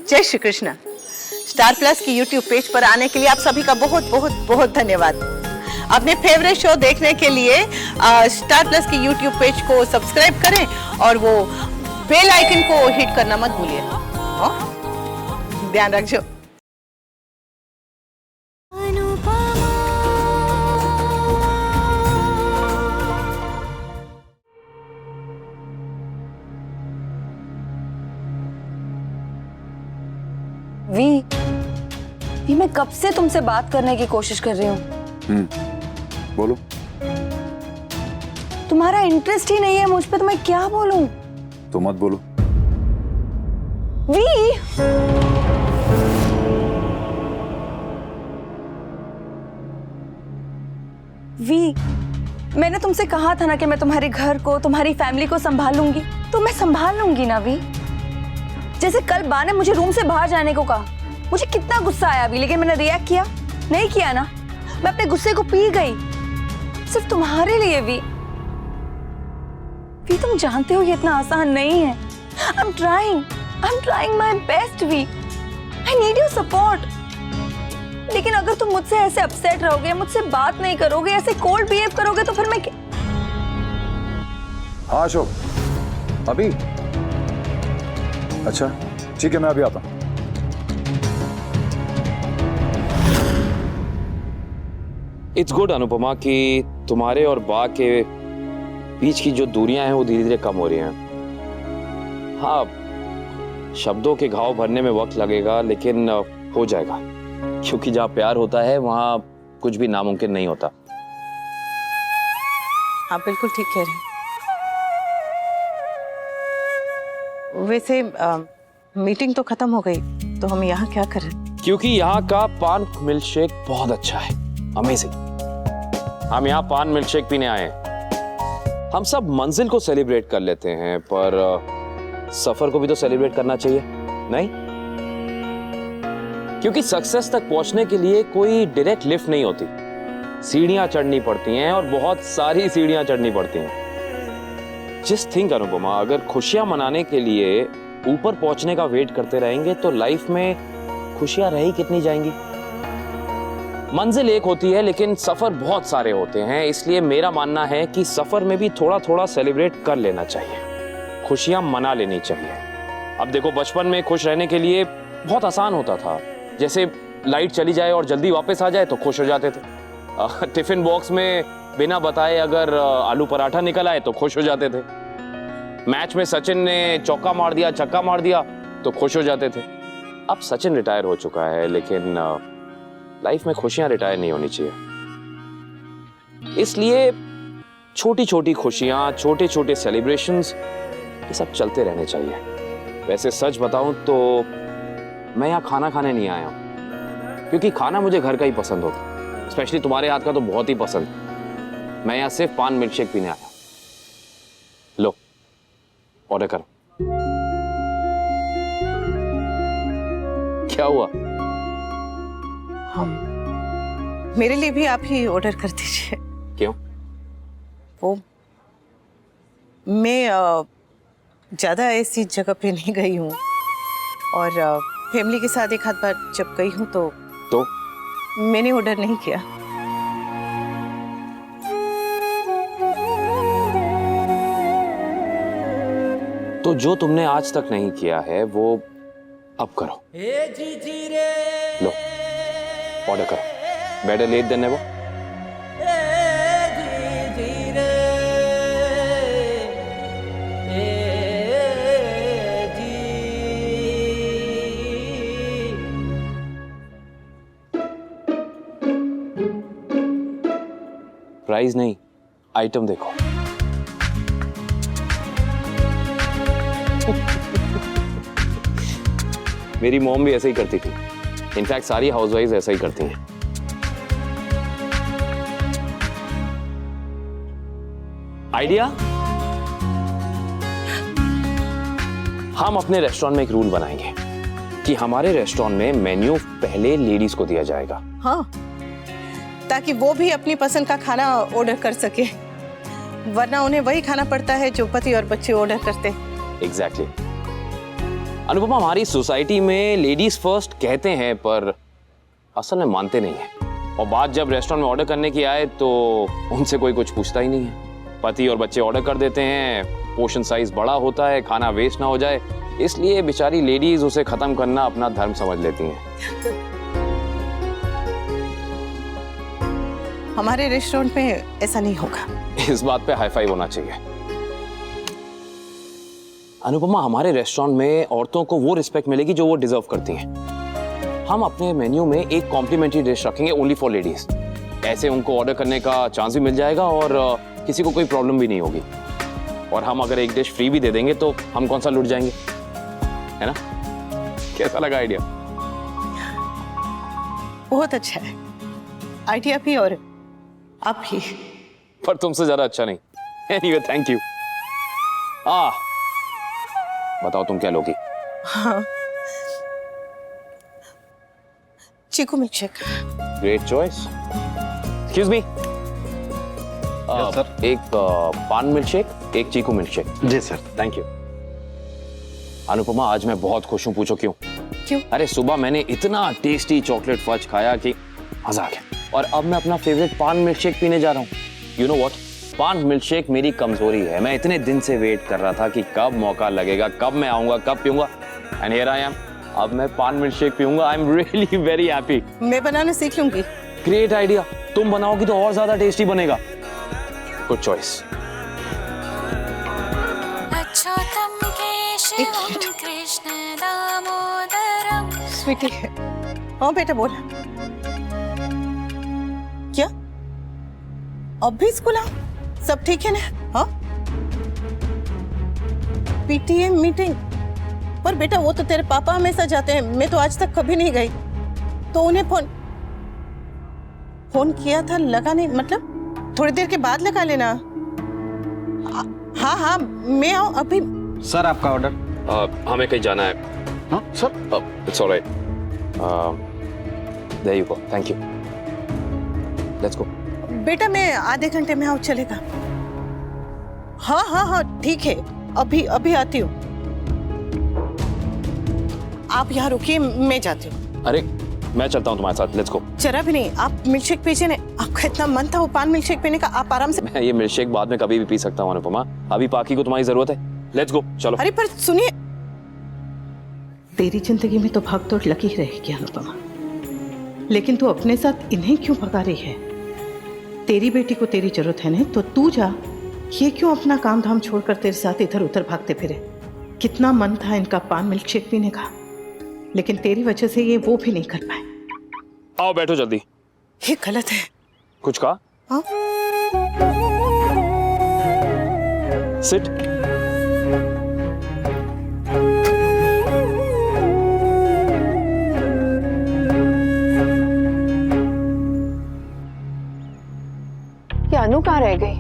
जय Shri Krishna. Star plus की YouTube page पर आने के लिए आप सभी का बहुत बहुत बहुत धन्यवाद। अपने फेवरेट शो देखने के लिए स्टार प्लस की यूट्यूब पेज को सब्सक्राइब करें और वो बेल आइकन को हिट करना मत भूलिए। ध्यान रखिए। वी, मैं कब से तुमसे बात करने की कोशिश कर रही हूँ। बोलो। तुम्हारा इंटरेस्ट ही नहीं है मुझ पे, तो मैं क्या बोलूं? तो मत बोलो। वी, मैंने तुमसे कहा था ना कि मैं तुम्हारे घर को, तुम्हारी फैमिली को संभालूंगी, तो मैं संभाल लूंगी ना वी। जैसे कल बा ने मुझे रूम से बाहर जाने को कहा, मुझे कितना गुस्सा आया अभी, लेकिन मैंने रिएक्ट किया नहीं किया ना। मैं अपने गुस्से को पी गई सिर्फ तुम्हारे लिए वी। तुम जानते हो ये इतना आसान नहीं है। I'm trying my best वी। I need your support। लेकिन अगर तुम मुझसे ऐसे अपसेट रहोगे, मुझसे बात नहीं करोगे, ऐसे कोल्ड बिहेव करोगे, तो फिर मैं हाँ अशोक, अभी? अच्छा ठीक है, मैं अभी आता हूँ। इट्स गुड अनुपमा कि तुम्हारे और बा के बीच की जो दूरियां हैं वो धीरे धीरे कम हो रही हैं। हाँ, शब्दों के घाव भरने में वक्त लगेगा, लेकिन हो जाएगा, क्योंकि जहाँ प्यार होता है वहाँ कुछ भी नामुमकिन नहीं होता। आप बिल्कुल ठीक कह रहे हैं। वैसे मीटिंग तो खत्म हो गई, तो हम यहाँ क्या कर रहे हैं? क्योंकि यहाँ का पान मिल्क शेक बहुत अच्छा है, अमेजिंग। हम यहाँ पान मिल्क शेक पीने आए हैं। हम सब मंजिल को सेलिब्रेट कर लेते हैं, पर सफर को भी तो सेलिब्रेट करना चाहिए, नहीं? क्योंकि सक्सेस तक पहुंचने के लिए कोई डायरेक्ट लिफ्ट नहीं होती, सीढ़ियां चढ़नी पड़ती हैं, और बहुत सारी सीढ़ियां चढ़नी पड़ती हैं। जस्ट थिंक अनुपमा, अगर खुशियां मनाने के लिए ऊपर पहुंचने का वेट करते रहेंगे तो लाइफ में खुशियां रही कितनी जाएंगी? मंजिल एक होती है, लेकिन सफर बहुत सारे होते हैं। इसलिए मेरा मानना है कि सफर में भी थोड़ा थोड़ा सेलिब्रेट कर लेना चाहिए, खुशियां मना लेनी चाहिए। अब देखो, बचपन में खुश रहने के लिए बहुत आसान होता था। जैसे लाइट चली जाए और जल्दी वापस आ जाए तो खुश हो जाते थे। टिफिन बॉक्स में बिना बताए अगर आलू पराठा निकल आए तो खुश हो जाते थे। मैच में सचिन ने चौका मार दिया, छक्का मार दिया तो खुश हो जाते थे। अब सचिन रिटायर हो चुका है, लेकिन लाइफ में खुशियां रिटायर नहीं होनी चाहिए। इसलिए छोटी छोटी खुशियां, छोटे छोटे सेलिब्रेशंस, ये सब चलते रहने चाहिए। वैसे सच बताऊं तो मैं यहाँ खाना खाने नहीं आया हूं, क्योंकि खाना मुझे घर का ही पसंद होता, स्पेशली तुम्हारे हाथ का तो बहुत ही पसंद। मैं यहाँ सिर्फ पान मिल्क शेक पीने आया। लो, ऑर्डर करो। क्या हुआ? मेरे लिए भी आप ही ऑर्डर कर दीजिए। क्यों? वो मैं ज्यादा ऐसी जगह पे नहीं गई हूँ, और फैमिली के साथ एक आध बार जब गई हूँ तो मैंने ऑर्डर नहीं किया। तो जो तुमने आज तक नहीं किया है वो अब करो। लो, ऑर्डर करो। Better late than never. Price नहीं, आइटम देखो। मेरी मॉम भी ऐसे ही करती थी। इनफैक्ट सारी हाउसवाइफ ऐसा ही करती हैं। आइडिया? हम अपने रेस्टोरेंट में एक रूल बनाएंगे कि हमारे रेस्टोरेंट में मेन्यू पहले लेडीज को दिया जाएगा। हाँ, ताकि वो भी अपनी पसंद का खाना ऑर्डर कर सके, वरना उन्हें वही खाना पड़ता है जो पति और बच्चे ऑर्डर करते। एग्जैक्टली। अनुपमा, हमारी सोसाइटी में लेडीज फर्स्ट कहते हैं पर असल में मानते नहीं है। और बात जब रेस्टोरेंट में ऑर्डर करने की आए तो उनसे कोई कुछ पूछता ही नहीं है। पति और बच्चे ऑर्डर कर देते हैं, पोर्शन साइज बड़ा होता है, खाना वेस्ट ना हो जाए, इसलिए बेचारी लेडीज उसे खत्म करना अपना धर्म समझ लेती हैं। हमारे रेस्टोरेंट में ऐसा नहीं होगा। इस बात पे हाई फाइव होना चाहिए। अनुपमा, हमारे रेस्टोरेंट में औरतों को वो रिस्पेक्ट मिलेगी जो वो डिजर्व करती हैं। हम अपने मेन्यू में एक कॉम्प्लीमेंट्री डिश रखेंगे ओनली फॉर लेडीज। ऐसे उनको ऑर्डर करने का चांस भी मिल जाएगा और किसी को कोई प्रॉब्लम भी नहीं होगी। और हम अगर एक डिश फ्री भी दे देंगे तो हम कौन सा लूट जाएंगे, है ना? कैसा लगा आइडिया? बहुत अच्छा है आइडिया भी, और आप भी। पर तुमसे ज्यादा अच्छा नहीं। Anyway, thank you. बताओ तुम क्या लोगी? हाँ, चीकू milkshake. Great choice. Excuse me, sir. एक पान मिल्कशेक, एक चीकू मिल्कशेक। जी सर। Thank you. अनुपमा, आज मैं बहुत खुश हूँ। पूछो क्यों? क्यों? अरे सुबह मैंने इतना टेस्टी चॉकलेट फज खाया कि मजा आ गया। और अब मैं अपना फेवरेट पान मिल्कशेक पीने जा रहा हूँ। यू नो व्हाट, पान मिल्कशेक मेरी कमजोरी है। मैं इतने दिन से वेट कर रहा था कि कब मौका लगेगा, कब मैं आऊंगा, कब पीऊंगा, एंड हियर आई एम। अब मैं पान मिल्कशेक पीऊंगा। I am really very happy. मैं बनाना सीख लूंगी। Great idea. तुम बनाओगी तो और ज्यादा टेस्टी बनेगा। Good choice. स्वीटी, हाँ बेटा बोल। क्या अब भी स्कूल आओ? सब ठीक है ना? हाँ, पीटीएम मीटिंग पर बेटा वो तो तेरे पापा हमेशा जाते हैं, मैं तो आज तक कभी नहीं गई। तो उन्हें फोन किया था, लगा नहीं, मतलब थोड़ी देर के बाद लगा लेना। हाँ हाँ, मैं आऊँ अभी। सर आपका ऑर्डर। हमें कहीं जाना है। हाँ sir. It's alright. There you go. Thank you. Let's go. बेटा मैं आधे घंटे में आऊँ, चलेगा? हाँ हाँ हाँ ठीक है, अभी अभी आती हूँ। आप यहाँ रुकिए, मैं जाती हूँ। अरे मैं चलता हूँ तुम्हारे साथ। Let's go. जरा भी नहीं, आप मिल्कशेक पीजिए ना। आपका इतना मन था वो पान मिल्कशेक पीने का, आप आराम से। मैं ये मिल्कशेक बाद में कभी भी पी सकता हूँ अनुपमा। अभी पाकी को तुम्हारी जरूरत है। लेट्स गो, चलो। अरे पर सुनिए, तेरी जिंदगी में तो भागदौड़ लगी रहेगी अनुपमा, लेकिन तू अपने साथ इन्हें क्यों भगा रही है? तेरी बेटी को तेरी जरूरत है ना, तो तू जा। ये क्यों अपना काम धाम छोड़कर तेरे साथ इधर उधर भागते फिरे? कितना मन था इनका पान मिल्कशेक पीने का, लेकिन तेरी वजह से ये वो भी नहीं कर पाए। आओ बैठो जल्दी। ये गलत है। कुछ कहा? हाँ? सिट। ये अनु कहाँ रह गई?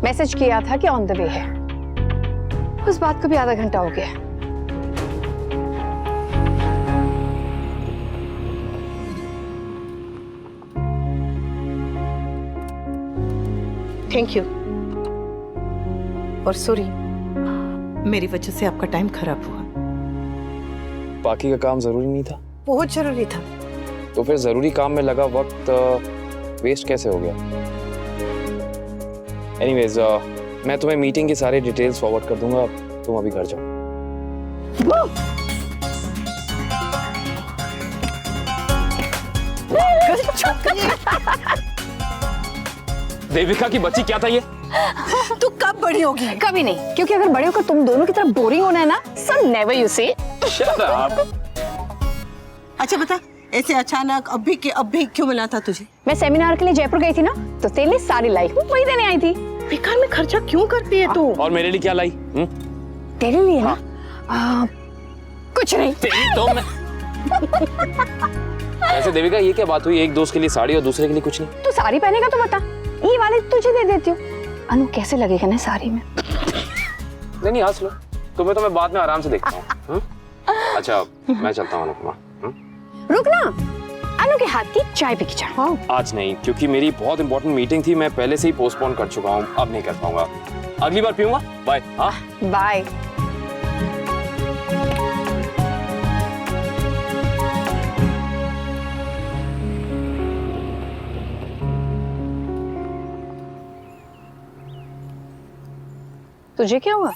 मैसेज किया था कि ऑन द वे है। उस बात को भी आधा घंटा हो गया। थैंक यू और सॉरी, मेरी वजह से आपका टाइम खराब हुआ। बाकी का काम जरूरी नहीं था? बहुत जरूरी था। तो फिर जरूरी काम में लगा वक्त वेस्ट कैसे हो गया? एनीवेज, मैं तुम्हें मीटिंग की सारी डिटेल्स फॉरवर्ड कर दूंगा। तुम अभी घर जाओ। देविका की बच्ची, क्या था ये? तू कब बड़ी होगी? कभी नहीं, क्योंकि अगर बड़े होकर तुम दोनों की तरफ बोरिंग होना है ना, so never you see। Shut up। अच्छा बता, ऐसे अचानक अभी क्यों मिला था तुझे? मैं सेमिनार के लिए जयपुर गई थी ना, तो तेरे लिए सारी लाई वही देने आई थी। बेकार में खर्चा क्यों करती है तू? और मेरे लिए क्या लाई? तेरे लिए ना कुछ नहीं। तेरी तो मैं ऐसे देविका, ये क्या बात हुई? एक दोस्त के लिए साड़ी और दूसरे के लिए कुछ नहीं? तू साड़ी पहनेगा तो बता, ये वाले तुझे दे देती हूँ। अनु कैसे लगेगा ना साड़ी में? नहीं हंस लो, तुम्हें तो मैं बाद में आराम से देखता हूँ। अच्छा मैं चलता हूँ अनुपमा। रुक ना, अनु के हाथ की चाय पी के जा। हाँ। आज नहीं, क्योंकि मेरी बहुत इंपॉर्टेंट मीटिंग थी, मैं पहले से ही पोस्टपोन कर चुका हूँ, अब नहीं कर पाऊंगा। अगली बार पीऊंगा। बाय। हाँ बाय। तुझे क्या हुआ?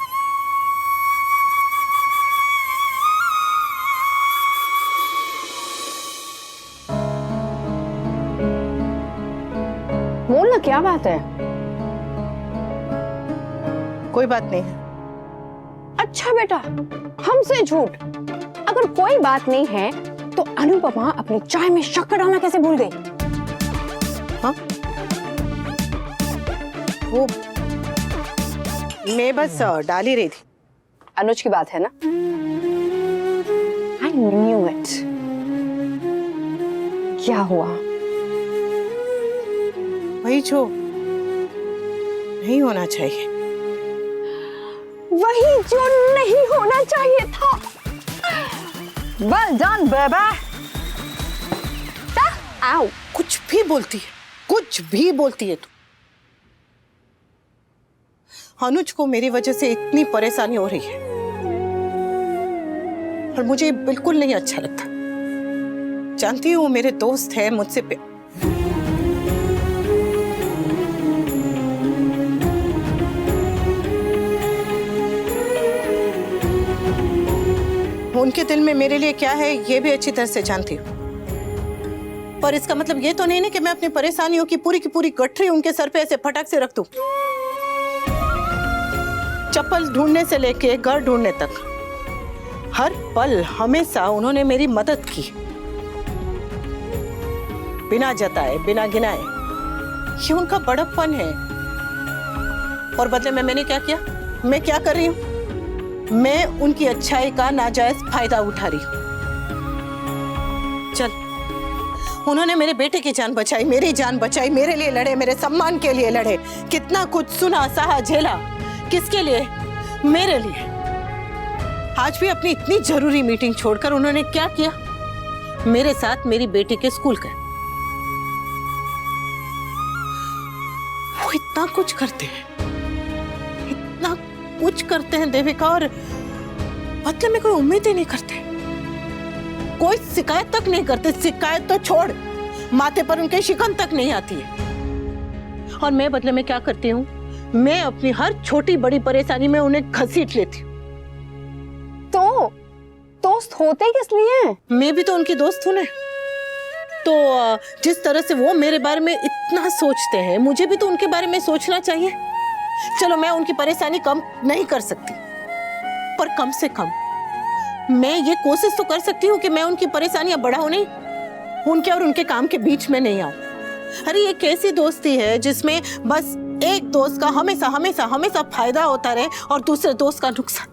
बोल ना, क्या बात है? कोई बात नहीं है। अच्छा बेटा, हमसे झूठ। अगर कोई बात नहीं है तो अनुपमा अपनी चाय में शक्कर डालना कैसे भूल गई? हाँ, वो मैं बस डाल ही रही थी। अनुज की बात है ना? I knew it। क्या हुआ? वही जो नहीं होना चाहिए। वही जो नहीं होना चाहिए था। Well done, baby। आओ। कुछ भी बोलती है, कुछ भी बोलती है तू। अनुज को मेरी वजह से इतनी परेशानी हो रही है और मुझे बिल्कुल नहीं अच्छा लगता। जानती हूँ मेरे दोस्त है, मुझसे उनके दिल में मेरे लिए क्या है ये भी अच्छी तरह से जानती हूँ। पर इसका मतलब ये तो नहीं ना कि मैं अपनी परेशानियों की पूरी गठरी उनके सर पे ऐसे फटाक से रख दूं। चप्पल ढूंढने से लेके घर ढूंढने तक हर पल हमेशा उन्होंने मेरी मदद की, बिना जताए बिना गिनाए। ये उनका बड़प्पन है। और बदले में मैंने क्या किया? मैं क्या कर रही हूँ? मैं उनकी अच्छाई का नाजायज फायदा उठा रही हूँ। चल, उन्होंने मेरे बेटे की जान बचाई, मेरी जान बचाई, मेरे लिए लड़े, मेरे सम्मान के लिए लड़े, कितना कुछ सुना सहा झेला। किसके लिए? मेरे लिए। आज भी अपनी इतनी जरूरी मीटिंग छोड़कर उन्होंने क्या किया? मेरे साथ मेरी बेटी के स्कूल गए। वो इतना कुछ करते हैं, इतना कुछ करते हैं देविका, और बदले में कोई उम्मीद ही नहीं करते, कोई शिकायत तक नहीं करते। शिकायत तो छोड़, माथे पर उनके शिकन तक नहीं आती है। और मैं बदले में क्या करती हूँ? मैं अपनी हर छोटी बड़ी परेशानी में उन्हें घसीट लेती हूँ। तो दोस्त होते किस लिए? मैं भी तो उनकी दोस्त हूँ ना। तो जिस तरह से वो मेरे बारे में इतना सोचते हैं, मुझे भी तो उनके बारे में सोचना चाहिए। चलो, मैं उनकी परेशानी कम नहीं कर सकती, पर कम से कम मैं ये कोशिश तो कर सकती हूँ कि मैं उनकी परेशानियां बढ़ाऊं नहीं, उनके और उनके काम के बीच में नहीं आऊं। अरे ये कैसी दोस्ती है जिसमें बस एक दोस्त का हमेशा हमेशा हमेशा फायदा होता रहे और दूसरे दोस्त का नुकसान।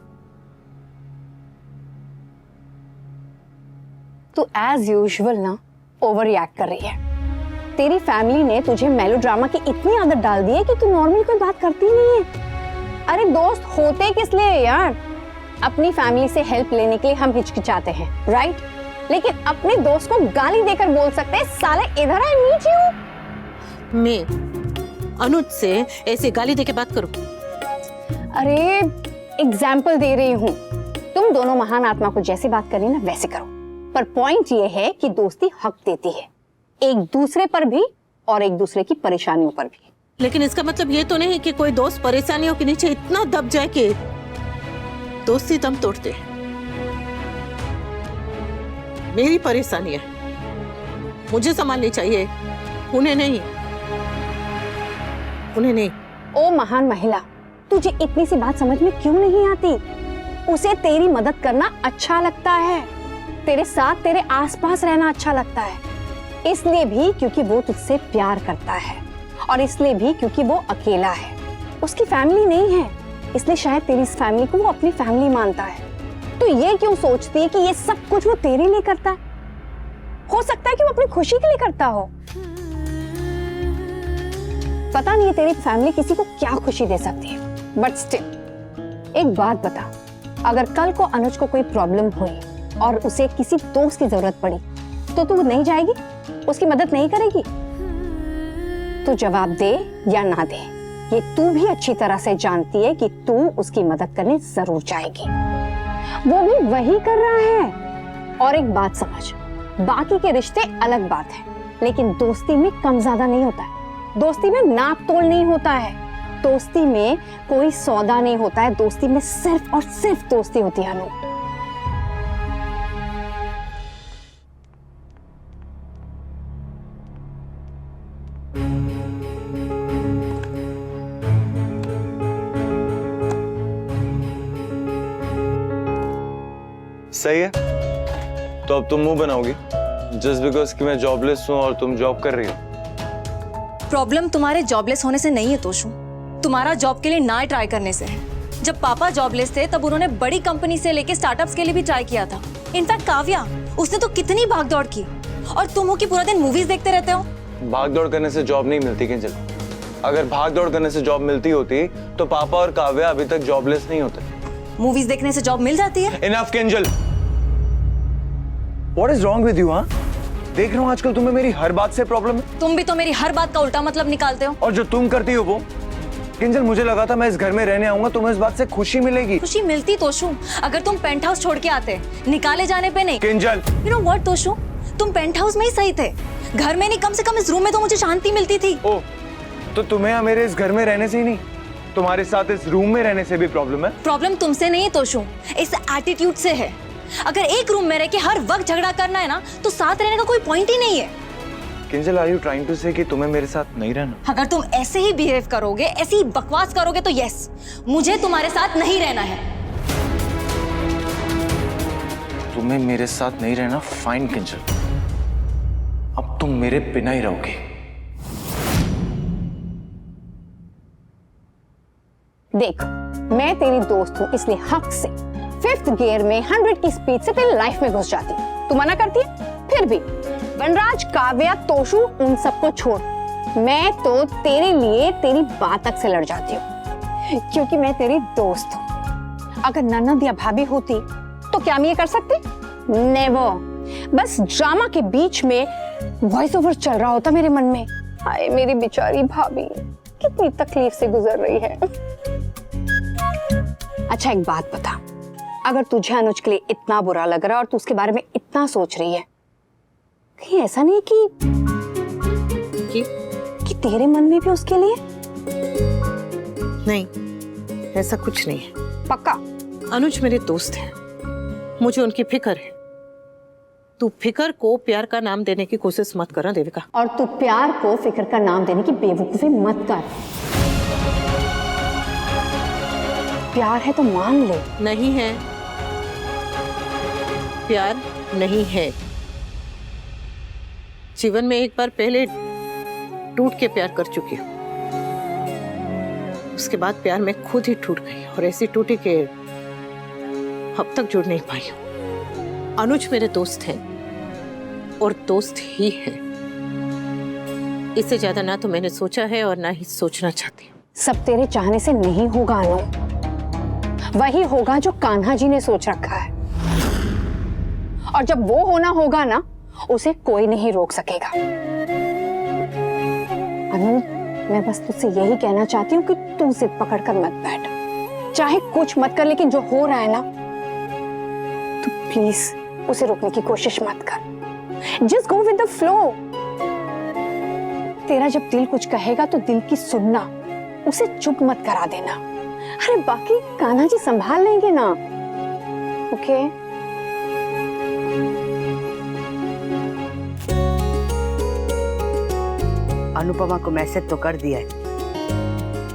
तू एज यूजुअल ना ओवर रिएक्ट कर रही है। तेरी फैमिली ने तुझे मेलोड्रामा की इतनी आदत डाल दी है कि तू नॉर्मल कोई बात करती नहीं है। अरे दोस्त होते किस लिए यार? अपनी फैमिली से हेल्प लेने के लिए हम हिचकिचाते हैं, राइट? लेकिन अपने दोस्त को गाली देकर बोल सकते हैं, साले इधर आ, नीचे हूँ। मैं अनुज से ऐसे गाली देके बात करूं? अरे एग्जाम्पल दे रही हूँ। तुम दोनों महान आत्मा को जैसे बात करी ना वैसे करो। पर पॉइंट ये है कि दोस्ती हक देती है, एक दूसरे पर भी और एक दूसरे की परेशानियों पर भी। लेकिन इसका मतलब ये तो नहीं कि कोई दोस्त परेशानियों के नीचे इतना दब जाए कि दोस्ती दम तोड़ते हैं। मेरी परेशानी है, मुझे संभालनी चाहिए, उन्हें नहीं, उन्हें नहीं। ओ महान महिला, तुझे इतनी सी बात समझ में क्यों नहीं आती? उसे तेरी मदद करना अच्छा लगता है, तेरे साथ तेरे आसपास रहना अच्छा लगता है, इसलिए भी क्योंकि वो तुझसे प्यार करता है, और इसलिए भी क्योंकि वो अकेला है, उसकी फैमिली नहीं है, इसलिए शायद तेरी इस फैमिली को वो अपनी फैमिली मानता है। तो ये क्यों सोचती है कि ये सब कुछ वो तेरे लिए करता है? हो सकता है कि वो अपनी खुशी के लिए करता हो। पता नहीं तेरी फैमिली किसी को क्या खुशी दे सकती है, बट स्टिल एक बात बता, अगर कल को अनुज को कोई प्रॉब्लम हुई और उसे किसी दोस्त की जरूरत पड़ी तो तू नहीं जाएगी, उसकी मदद नहीं करेगी? तू जवाब दे या ना दे, ये तू भी अच्छी तरह से जानती है कि तू उसकी मदद करने जरूर जाएगी। वो भी वही कर रहा है। और एक बात समझ, बाकी के रिश्ते अलग बात है, लेकिन दोस्ती में कम ज्यादा नहीं होता है, दोस्ती में नाप तोल नहीं होता है। दोस्ती में कोई सौदा नहीं होता है, दोस्ती में सिर्फ और सिर्फ दोस्ती होती है अनु। सही है, तो अब तुम मुंह बनाओगी जस्ट बिकॉज कि मैं जॉबलेस हूँ और तुम जॉब कर रही हो। प्रॉब्लम तुम्हारे जॉबलेस होने से नहीं है तोशु, तुम्हारा जॉब के लिए ना ट्राई करने से है। जब पापा जॉबलेस थे तब उन्होंने बड़ी कंपनी से लेके स्टार्टअप्स के लिए भी ट्राई किया था। इनफैक्ट काव्या, उसने तो कितनी भागदौड़ की, और तुम हो कि पूरा दिन मूवीज देखते रहते हो। भाग दौड़ करने से जॉब नहीं मिलती किंजल। अगर भाग दौड़ करने से जॉब मिलती होती तो पापा और काव्या अभी तक जॉबलेस नहीं होते। मूवीज देखने से जॉब मिल जाती है। Enough Kinjal, what is wrong with you? हाँ, देख रहा हूँ आजकल तुम्हें मेरी हर बात से प्रॉब्लम है। तुम भी तो मेरी हर बात का उल्टा मतलब निकालते हो। और जो तुम करती हो वो। किंजल, मुझे लगा था मैं इस घर में रहने आऊंगा तुम्हें इस बात से खुशी मिलेगी। खुशी मिलती तोशु अगर तुम पेंट हाउस छोड़ के आते, निकाले जाने पे नहीं। Kinjal, you know what Toshu, तुम पेंट हाउस में ही सही थे, घर में नहीं, कम से कम इस रूम में तो मुझे शांति मिलती थी। ओ, तो तुम्हें या मेरे इस घर में रहने से ही नहीं, तुम्हारे साथ इस रूम में रहने से भी प्रॉब्लम है? प्रॉब्लम तुमसे नहीं है तोशु, इस एटीट्यूड से है। अगर एक रूम में रह के हर वक्त झगड़ा करना है ना, तो साथ रहने का कोई पॉइंट ही नहीं है। Kinjal, are you trying to say कि तुम्हें मेरे साथ नहीं रहना? अगर तुम ऐसे ही बिहेव करोगे, ऐसी ही बकवास करोगे, तो यस, मुझे तुम्हारे साथ नहीं रहना है। तुम्हें मेरे साथ नहीं रहना? फाइन किंजल, अब तुम मेरे बिना ही रहोगे। देख, मैं तेरी दोस्त हूँ, इसलिए हक से 5th गियर में 100 की स्पीड से तेरी लाइफ में घुस जाती। तू मना करती है? फिर भी वनराज, काव्या, तोशु, उन सबको छोड़, मैं तो तेरे लिए तेरी बात तक से लड़ जाती हूँ, क्योंकि मैं तेरी दोस्त हूँ। अगर ननद या भाभी होती तो क्या हम ये कर सकते? नेवर। बस ड्रामा के बीच में वॉइस ओवर चल रहा होता मेरे मन में। हाय मेरी बेचारी भाभी, कितनी तकलीफ से गुजर रही है। अच्छा, एक बात बता, अगर तुझे अनुज के लिए इतना बुरा लग रहा है और तू उसके बारे में इतना सोच रही है, कहीं ऐसा नहीं कि तेरे मन में भी उसके लिए? नहीं, ऐसा कुछ नहीं है। पक्का? अनुज मेरे दोस्त हैं, मुझे उनकी फिक्र है। तू फिक्र को प्यार का नाम देने की कोशिश मत करना देविका। और तू प्यार को फिक्र का नाम देने की बेवकूफी मत कर। प्यार है तो मान ले। नहीं है, प्यार नहीं है। जीवन में एक बार पहले टूट के प्यार कर चुकी हूँ, उसके बाद प्यार में खुद ही टूट गई, और ऐसी टूटी कि अब तक जुड़ नहीं पाई हूँ। अनुज मेरे दोस्त हैं और दोस्त ही हैं। इससे ज्यादा ना तो मैंने सोचा है और ना ही सोचना चाहती हूँ। सब तेरे चाहने से नहीं होगा अनु, वही होगा जो कान्हा जी ने सोच रखा है, और जब वो होना होगा ना, उसे कोई नहीं रोक सकेगा। अनु, मैं बस तुझसे यही कहना चाहती हूँ कि तू जिद पकड़कर मत बैठ, चाहे कुछ मत कर, लेकिन जो हो रहा है ना, तू प्लीज उसे रोकने की कोशिश मत कर। Just go with the flow. तेरा जब दिल कुछ कहेगा तो दिल की सुनना, उसे चुप मत करा देना। अरे बाकी कान्हा जी संभाल लेंगे ना, ओके? अनुपमा को मैसेज तो कर दिया है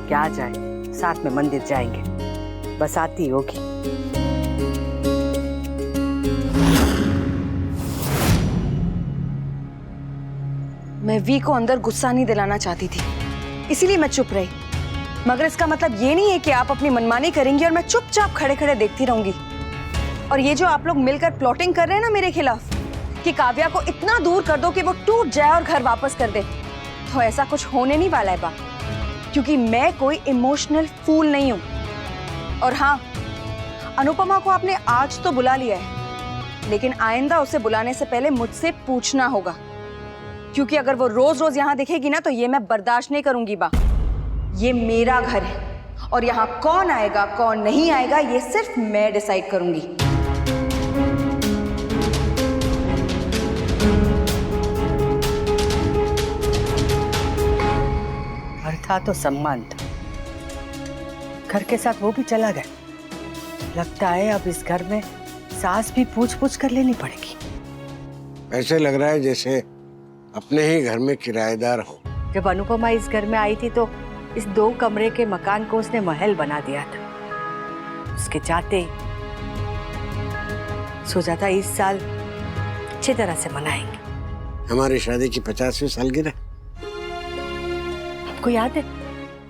कि आ जाए, साथ में मंदिर जाएंगे, बस आती होगी। मैं वी को अंदर गुस्सा नहीं दिलाना चाहती थी, इसीलिए मैं चुप रही। मगर इसका मतलब ये नहीं है कि आप अपनी मनमानी करेंगी और मैं चुपचाप खड़े खड़े देखती रहूंगी। और ये जो आप लोग मिलकर प्लॉटिंग कर रहे हैं ना मेरे खिलाफ, कि काव्या को इतना दूर कर दो कि वो टूट जाए और घर वापस कर दे, तो ऐसा कुछ होने नहीं वाला है बा, क्योंकि मैं कोई इमोशनल फूल नहीं हूं। और हाँ, अनुपमा को आपने आज तो बुला लिया है, लेकिन आइंदा उसे बुलाने से पहले मुझसे पूछना होगा, क्योंकि अगर वो रोज रोज यहाँ दिखेगी ना, तो ये मैं बर्दाश्त नहीं करूंगी बा। ये मेरा घर है, और यहाँ कौन आएगा कौन नहीं आएगा ये सिर्फ मैं डिसाइड करूंगी। घर था तो सम्मान था, घर के साथ वो भी चला गया। लगता है अब इस घर में सास भी पूछ पूछ कर लेनी पड़ेगी। ऐसे लग रहा है जैसे अपने ही घर में किराएदार हो। जब अनुपमा इस घर में आई थी तो इस 2 कमरे के मकान को उसने महल बना दिया था। उसके जाते ही सोचा था इस साल अच्छी तरह से मनाएंगे। हमारी शादी की 50वीं सालगिरह, आपको याद है?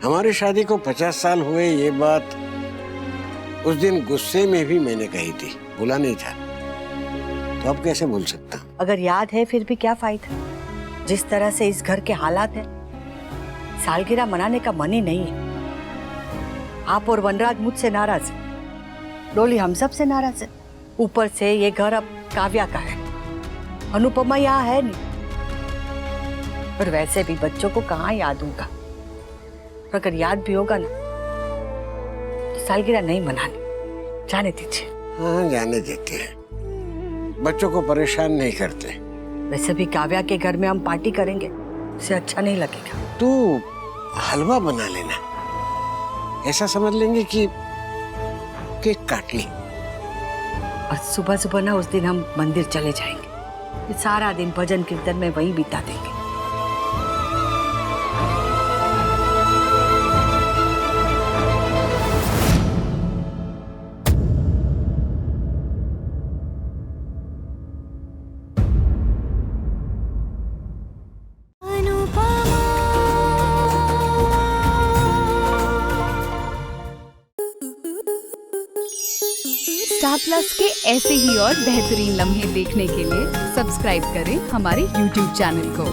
हमारी शादी को 50 साल हुए, ये बात उस दिन गुस्से में भी मैंने कही थी, भूला नहीं था। तो अब कैसे भूल सकता हूँ? अगर याद है फिर भी क्या फायदा, जिस तरह से इस घर के हालात हैं, सालगिरह मनाने का मन ही नहीं है। आप और वनराज मुझसे नाराज है, डोली हम सब से नाराज है। ऊपर से ये घर अब काव्या का है, अनुपमा यहाँ है नहीं। और वैसे भी बच्चों को कहाँ याद होगा, और अगर याद भी होगा ना तो सालगिरह नहीं मनानी, जाने दीजिए। हाँ, जाने देते हैं, बच्चों को परेशान नहीं करते। वैसे भी काव्या के घर में हम पार्टी करेंगे, उसे अच्छा नहीं लगेगा। तू हलवा बना लेना, ऐसा समझ लेंगे कि केक काट ली। और सुबह सुबह ना उस दिन हम मंदिर चले जाएंगे, फिर सारा दिन भजन कीर्तन में वहीं बिता देंगे। स्टार प्लस के ऐसे ही और बेहतरीन लम्हे देखने के लिए सब्सक्राइब करें हमारे YouTube चैनल को।